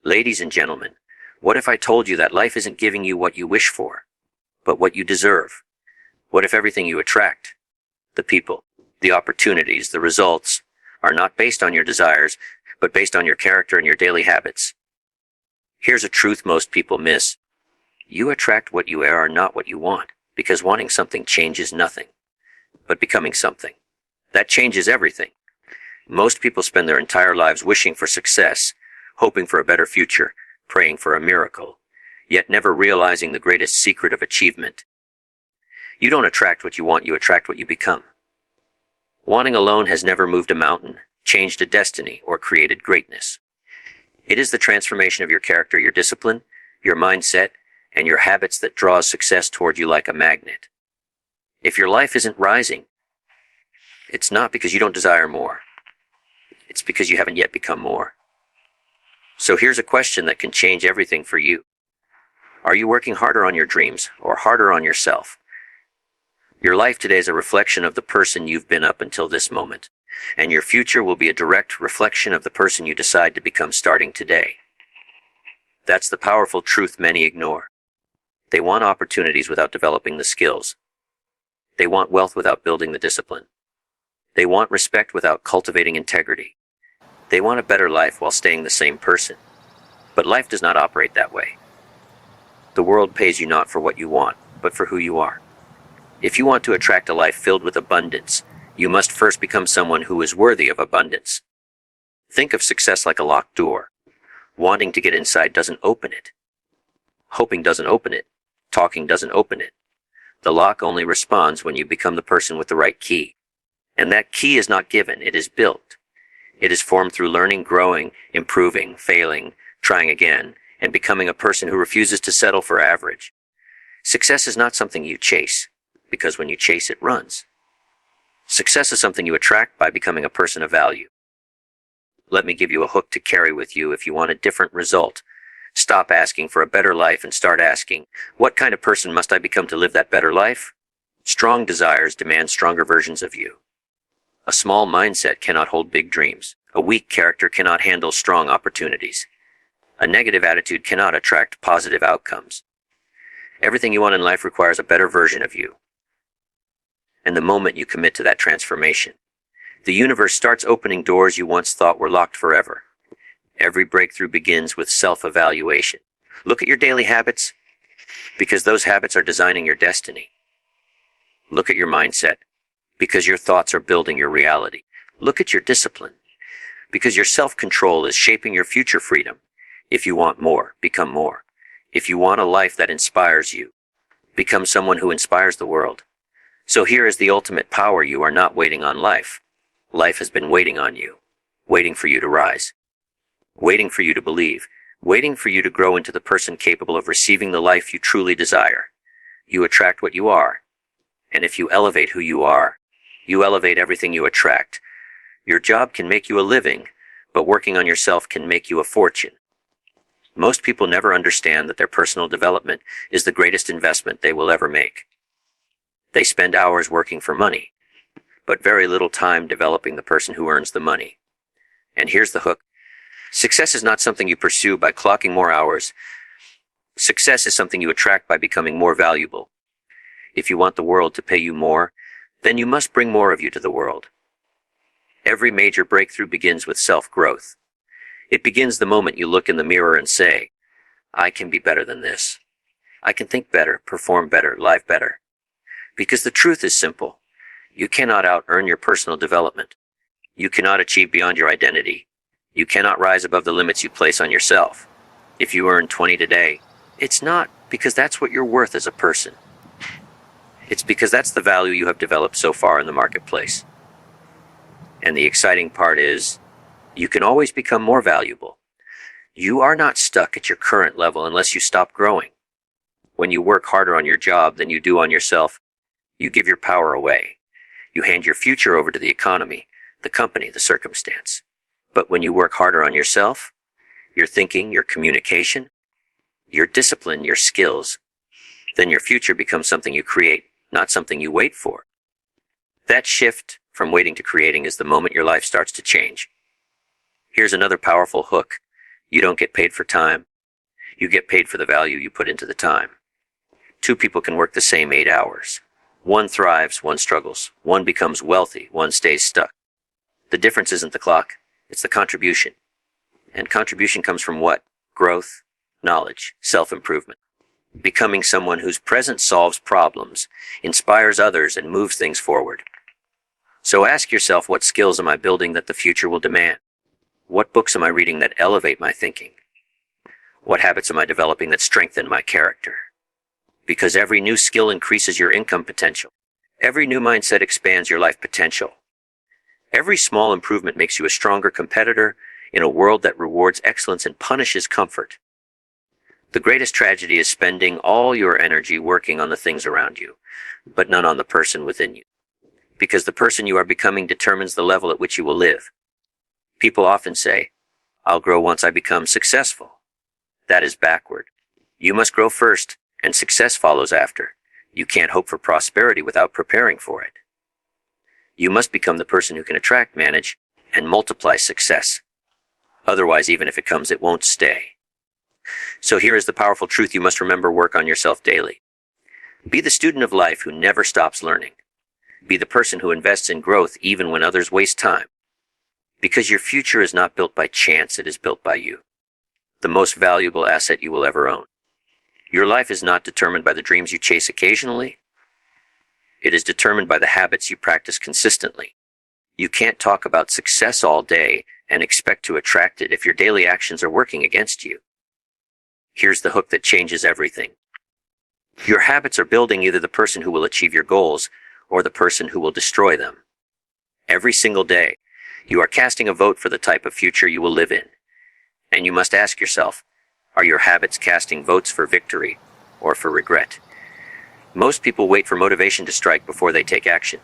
Ladies and gentlemen, what if I told you that life isn't giving you what you wish for, but what you deserve? What if everything you attract, the people, the opportunities, the results, are not based on your desires, but based on your character and your daily habits? Here's a truth most people miss. You attract what you are, not what you want, because wanting something changes nothing, but becoming something, that changes everything. Most people spend their entire lives wishing for success, hoping for a better future, praying for a miracle, yet never realizing the greatest secret of achievement. You don't attract what you want, you attract what you become. Wanting alone has never moved a mountain, changed a destiny, or created greatness. It is the transformation of your character, your discipline, your mindset, and your habits that draws success toward you like a magnet. If your life isn't rising, it's not because you don't desire more. It's because you haven't yet become more. So here's a question that can change everything for you. Are you working harder on your dreams or harder on yourself? Your life today is a reflection of the person you've been up until this moment, and your future will be a direct reflection of the person you decide to become starting today. That's the powerful truth many ignore. They want opportunities without developing the skills. They want wealth without building the discipline. They want respect without cultivating integrity. They want a better life while staying the same person. But life does not operate that way. The world pays you not for what you want, but for who you are. If you want to attract a life filled with abundance, you must first become someone who is worthy of abundance. Think of success like a locked door. Wanting to get inside doesn't open it. Hoping doesn't open it. Talking doesn't open it. The lock only responds when you become the person with the right key. And that key is not given, it is built. It is formed through learning, growing, improving, failing, trying again, and becoming a person who refuses to settle for average. Success is not something you chase, because when you chase it runs. Success is something you attract by becoming a person of value. Let me give you a hook to carry with you if you want a different result. Stop asking for a better life and start asking, what kind of person must I become to live that better life? Strong desires demand stronger versions of you. A small mindset cannot hold big dreams. A weak character cannot handle strong opportunities. A negative attitude cannot attract positive outcomes. Everything you want in life requires a better version of you. And the moment you commit to that transformation, the universe starts opening doors you once thought were locked forever. Every breakthrough begins with self-evaluation. Look at your daily habits, because those habits are designing your destiny. Look at your mindset, because your thoughts are building your reality. Look at your discipline, because your self-control is shaping your future freedom. If you want more, become more. If you want a life that inspires you, become someone who inspires the world. So here is the ultimate power. You are not waiting on life. Life has been waiting on you, waiting for you to rise, waiting for you to believe, waiting for you to grow into the person capable of receiving the life you truly desire. You attract what you are, and if you elevate who you are, you elevate everything you attract. Your job can make you a living, but working on yourself can make you a fortune. Most people never understand that their personal development is the greatest investment they will ever make. They spend hours working for money, but very little time developing the person who earns the money. And here's the hook. Success is not something you pursue by clocking more hours. Success is something you attract by becoming more valuable. If you want the world to pay you more, then you must bring more of you to the world. Every major breakthrough begins with self-growth. It begins the moment you look in the mirror and say, I can be better than this. I can think better, perform better, live better. Because the truth is simple. You cannot out-earn your personal development. You cannot achieve beyond your identity. You cannot rise above the limits you place on yourself. If you earn 20 today, it's not because that's what you're worth as a person. It's because that's the value you have developed so far in the marketplace. And the exciting part is, you can always become more valuable. You are not stuck at your current level unless you stop growing. When you work harder on your job than you do on yourself, you give your power away. You hand your future over to the economy, the company, the circumstance. But when you work harder on yourself, your thinking, your communication, your discipline, your skills, then your future becomes something you create, not something you wait for. That shift from waiting to creating is the moment your life starts to change. Here's another powerful hook. You don't get paid for time. You get paid for the value you put into the time. Two people can work the same 8 hours. One thrives, one struggles. One becomes wealthy, one stays stuck. The difference isn't the clock, it's the contribution. And contribution comes from what? Growth, knowledge, self-improvement. Becoming someone whose present solves problems, inspires others, and moves things forward. So ask yourself, what skills am I building that the future will demand? What books am I reading that elevate my thinking? What habits am I developing that strengthen my character? Because every new skill increases your income potential. Every new mindset expands your life potential. Every small improvement makes you a stronger competitor in a world that rewards excellence and punishes comfort. The greatest tragedy is spending all your energy working on the things around you, but none on the person within you. Because the person you are becoming determines the level at which you will live. People often say, "I'll grow once I become successful." That is backward. You must grow first, and success follows after. You can't hope for prosperity without preparing for it. You must become the person who can attract, manage, and multiply success. Otherwise, even if it comes, it won't stay. So here is the powerful truth you must remember: work on yourself daily. Be the student of life who never stops learning. Be the person who invests in growth even when others waste time. Because your future is not built by chance, it is built by you. The most valuable asset you will ever own. Your life is not determined by the dreams you chase occasionally. It is determined by the habits you practice consistently. You can't talk about success all day and expect to attract it if your daily actions are working against you. Here's the hook that changes everything. Your habits are building either the person who will achieve your goals or the person who will destroy them. Every single day, you are casting a vote for the type of future you will live in. And you must ask yourself, are your habits casting votes for victory or for regret? Most people wait for motivation to strike before they take action.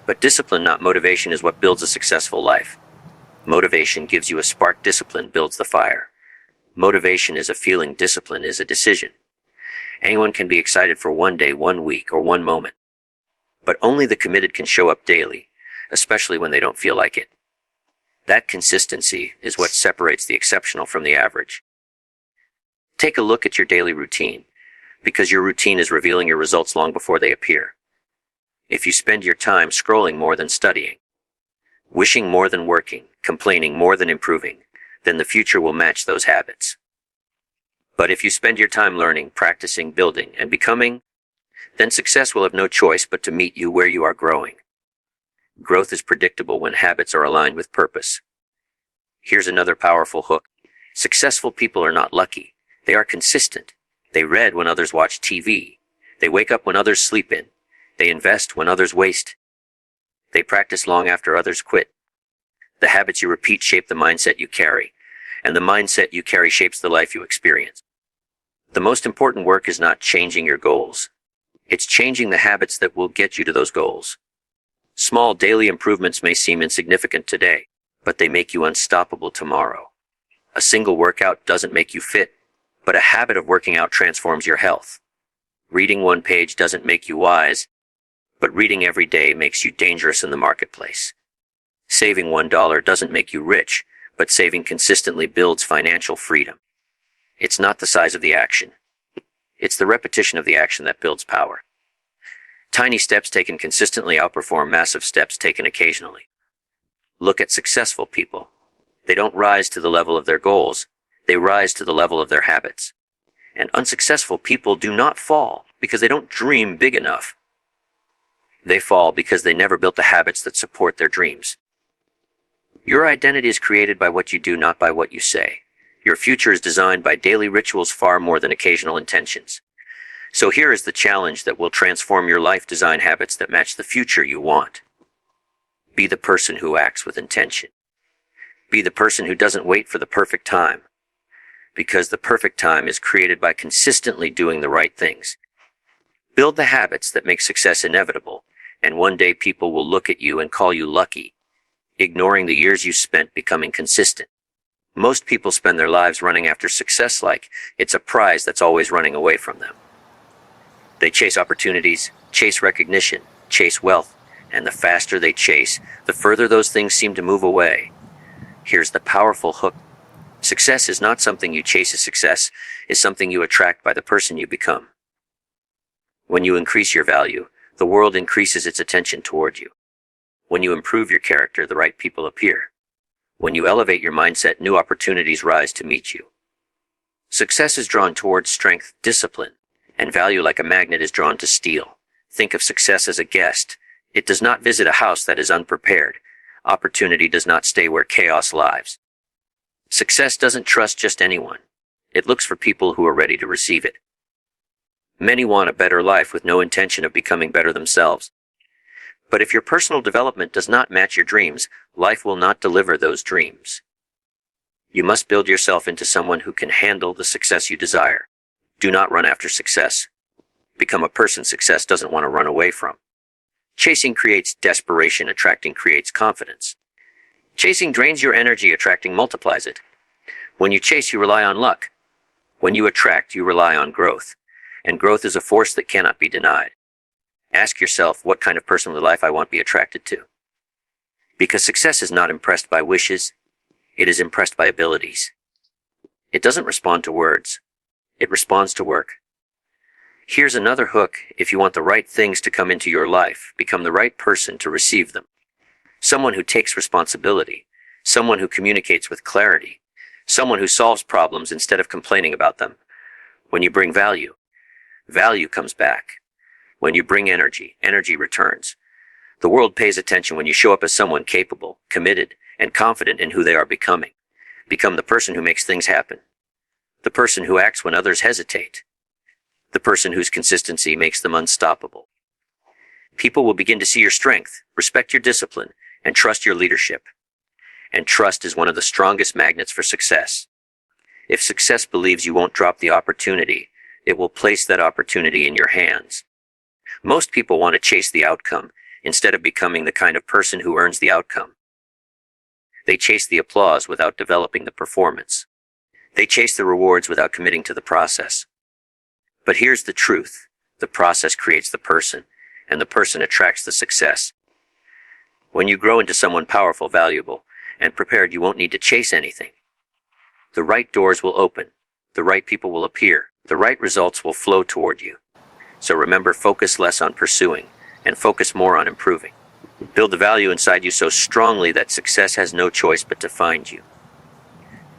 But discipline, not motivation, is what builds a successful life. Motivation gives you a spark. Discipline builds the fire. Motivation is a feeling. Discipline is a decision. Anyone can be excited for one day, 1 week, or 1 moment. But only the committed can show up daily, especially when they don't feel like it. That consistency is what separates the exceptional from the average. Take a look at your daily routine, because your routine is revealing your results long before they appear. If you spend your time scrolling more than studying, wishing more than working, complaining more than improving, then the future will match those habits. But if you spend your time learning, practicing, building, and becoming, then success will have no choice but to meet you where you are growing. Growth is predictable when habits are aligned with purpose. Here's another powerful hook. Successful people are not lucky. They are consistent. They read when others watch TV. They wake up when others sleep in. They invest when others waste. They practice long after others quit. The habits you repeat shape the mindset you carry, and the mindset you carry shapes the life you experience. The most important work is not changing your goals. It's changing the habits that will get you to those goals. Small daily improvements may seem insignificant today, but they make you unstoppable tomorrow. A single workout doesn't make you fit, but a habit of working out transforms your health. Reading 1 page doesn't make you wise, but reading every day makes you dangerous in the marketplace. Saving $1 doesn't make you rich, but saving consistently builds financial freedom. It's not the size of the action. It's the repetition of the action that builds power. Tiny steps taken consistently outperform massive steps taken occasionally. Look at successful people. They don't rise to the level of their goals. They rise to the level of their habits. And unsuccessful people do not fall because they don't dream big enough. They fall because they never built the habits that support their dreams. Your identity is created by what you do, not by what you say. Your future is designed by daily rituals far more than occasional intentions. So here is the challenge that will transform your life: design habits that match the future you want. Be the person who acts with intention. Be the person who doesn't wait for the perfect time, because the perfect time is created by consistently doing the right things. Build the habits that make success inevitable, and one day people will look at you and call you lucky, ignoring the years you spent becoming consistent. Most people spend their lives running after success like it's a prize that's always running away from them. They chase opportunities, chase recognition, chase wealth, and the faster they chase, the further those things seem to move away. Here's the powerful hook. Success is not something you chase. Success is something you attract by the person you become. When you increase your value, the world increases its attention toward you. When you improve your character, the right people appear. When you elevate your mindset, new opportunities rise to meet you. Success is drawn towards strength, discipline, and value like a magnet is drawn to steel. Think of success as a guest. It does not visit a house that is unprepared. Opportunity does not stay where chaos lives. Success doesn't trust just anyone. It looks for people who are ready to receive it. Many want a better life with no intention of becoming better themselves. But if your personal development does not match your dreams, life will not deliver those dreams. You must build yourself into someone who can handle the success you desire. Do not run after success. Become a person success doesn't want to run away from. Chasing creates desperation, attracting creates confidence. Chasing drains your energy, attracting multiplies it. When you chase, you rely on luck. When you attract, you rely on growth. And growth is a force that cannot be denied. Ask yourself, what kind of personal life I want to be attracted to? Because success is not impressed by wishes, it is impressed by abilities. It doesn't respond to words, it responds to work. Here's another hook: if you want the right things to come into your life, become the right person to receive them. Someone who takes responsibility, someone who communicates with clarity, someone who solves problems instead of complaining about them. When you bring value, value comes back. When you bring energy, energy returns. The world pays attention when you show up as someone capable, committed, and confident in who they are becoming. Become the person who makes things happen. The person who acts when others hesitate. The person whose consistency makes them unstoppable. People will begin to see your strength, respect your discipline, and trust your leadership. And trust is one of the strongest magnets for success. If success believes you won't drop the opportunity, it will place that opportunity in your hands. Most people want to chase the outcome instead of becoming the kind of person who earns the outcome. They chase the applause without developing the performance. They chase the rewards without committing to the process. But here's the truth: the process creates the person, and the person attracts the success. When you grow into someone powerful, valuable, and prepared, you won't need to chase anything. The right doors will open, the right people will appear, the right results will flow toward you. So remember, focus less on pursuing, and focus more on improving. Build the value inside you so strongly that success has no choice but to find you.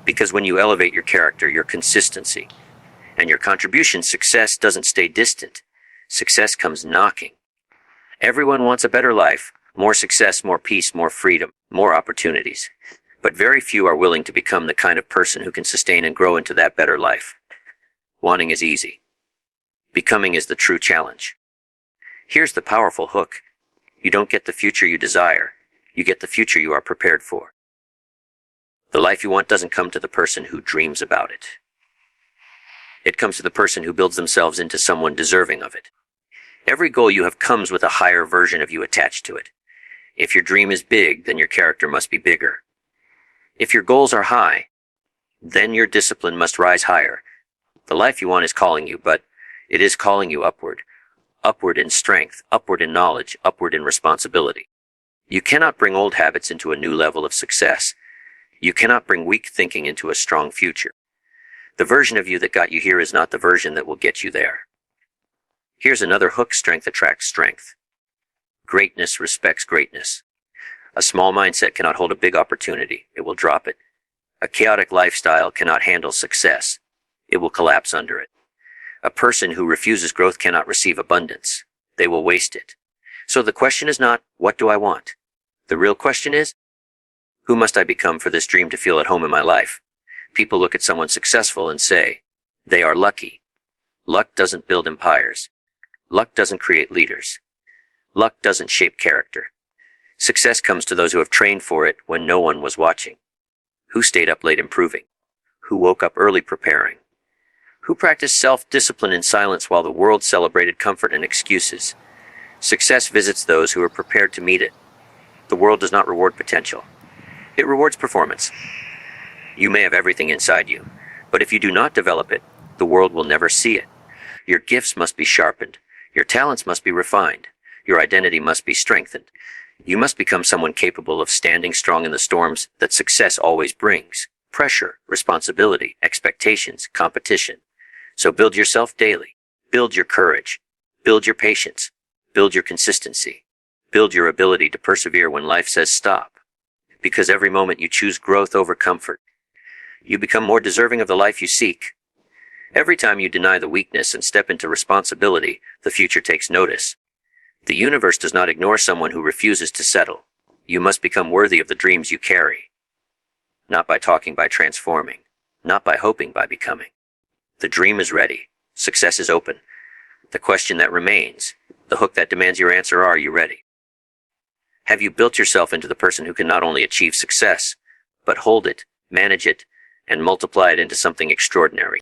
Because when you elevate your character, your consistency, and your contribution, success doesn't stay distant. Success comes knocking. Everyone wants a better life, more success, more peace, more freedom, more opportunities. But very few are willing to become the kind of person who can sustain and grow into that better life. Wanting is easy. Becoming is the true challenge. Here's the powerful hook: you don't get the future you desire, you get the future you are prepared for. The life you want doesn't come to the person who dreams about it. It comes to the person who builds themselves into someone deserving of it. Every goal you have comes with a higher version of you attached to it. If your dream is big, then your character must be bigger. If your goals are high, then your discipline must rise higher. The life you want is calling you, but it is calling you upward. Upward in strength, upward in knowledge, upward in responsibility. You cannot bring old habits into a new level of success. You cannot bring weak thinking into a strong future. The version of you that got you here is not the version that will get you there. Here's another hook: strength attracts strength. Greatness respects greatness. A small mindset cannot hold a big opportunity. It will drop it. A chaotic lifestyle cannot handle success. It will collapse under it. A person who refuses growth cannot receive abundance. They will waste it. So the question is not, what do I want? The real question is, who must I become for this dream to feel at home in my life? People look at someone successful and say, they are lucky. Luck doesn't build empires. Luck doesn't create leaders. Luck doesn't shape character. Success comes to those who have trained for it when no one was watching. Who stayed up late improving? Who woke up early preparing? Who practiced self-discipline in silence while the world celebrated comfort and excuses? Success visits those who are prepared to meet it. The world does not reward potential. It rewards performance. You may have everything inside you, but if you do not develop it, the world will never see it. Your gifts must be sharpened. Your talents must be refined. Your identity must be strengthened. You must become someone capable of standing strong in the storms that success always brings. pressure, responsibility, expectations, competition. So build yourself daily. Build your courage. Build your patience. Build your consistency. Build your ability to persevere when life says stop. Because every moment you choose growth over comfort, you become more deserving of the life you seek. Every time you deny the weakness and step into responsibility, the future takes notice. The universe does not ignore someone who refuses to settle. You must become worthy of the dreams you carry. Not by talking, by transforming. Not by hoping, by becoming. The dream is ready. Success is open. The question that remains, the hook that demands your answer, are you ready? Have you built yourself into the person who can not only achieve success, but hold it, manage it, and multiply it into something extraordinary?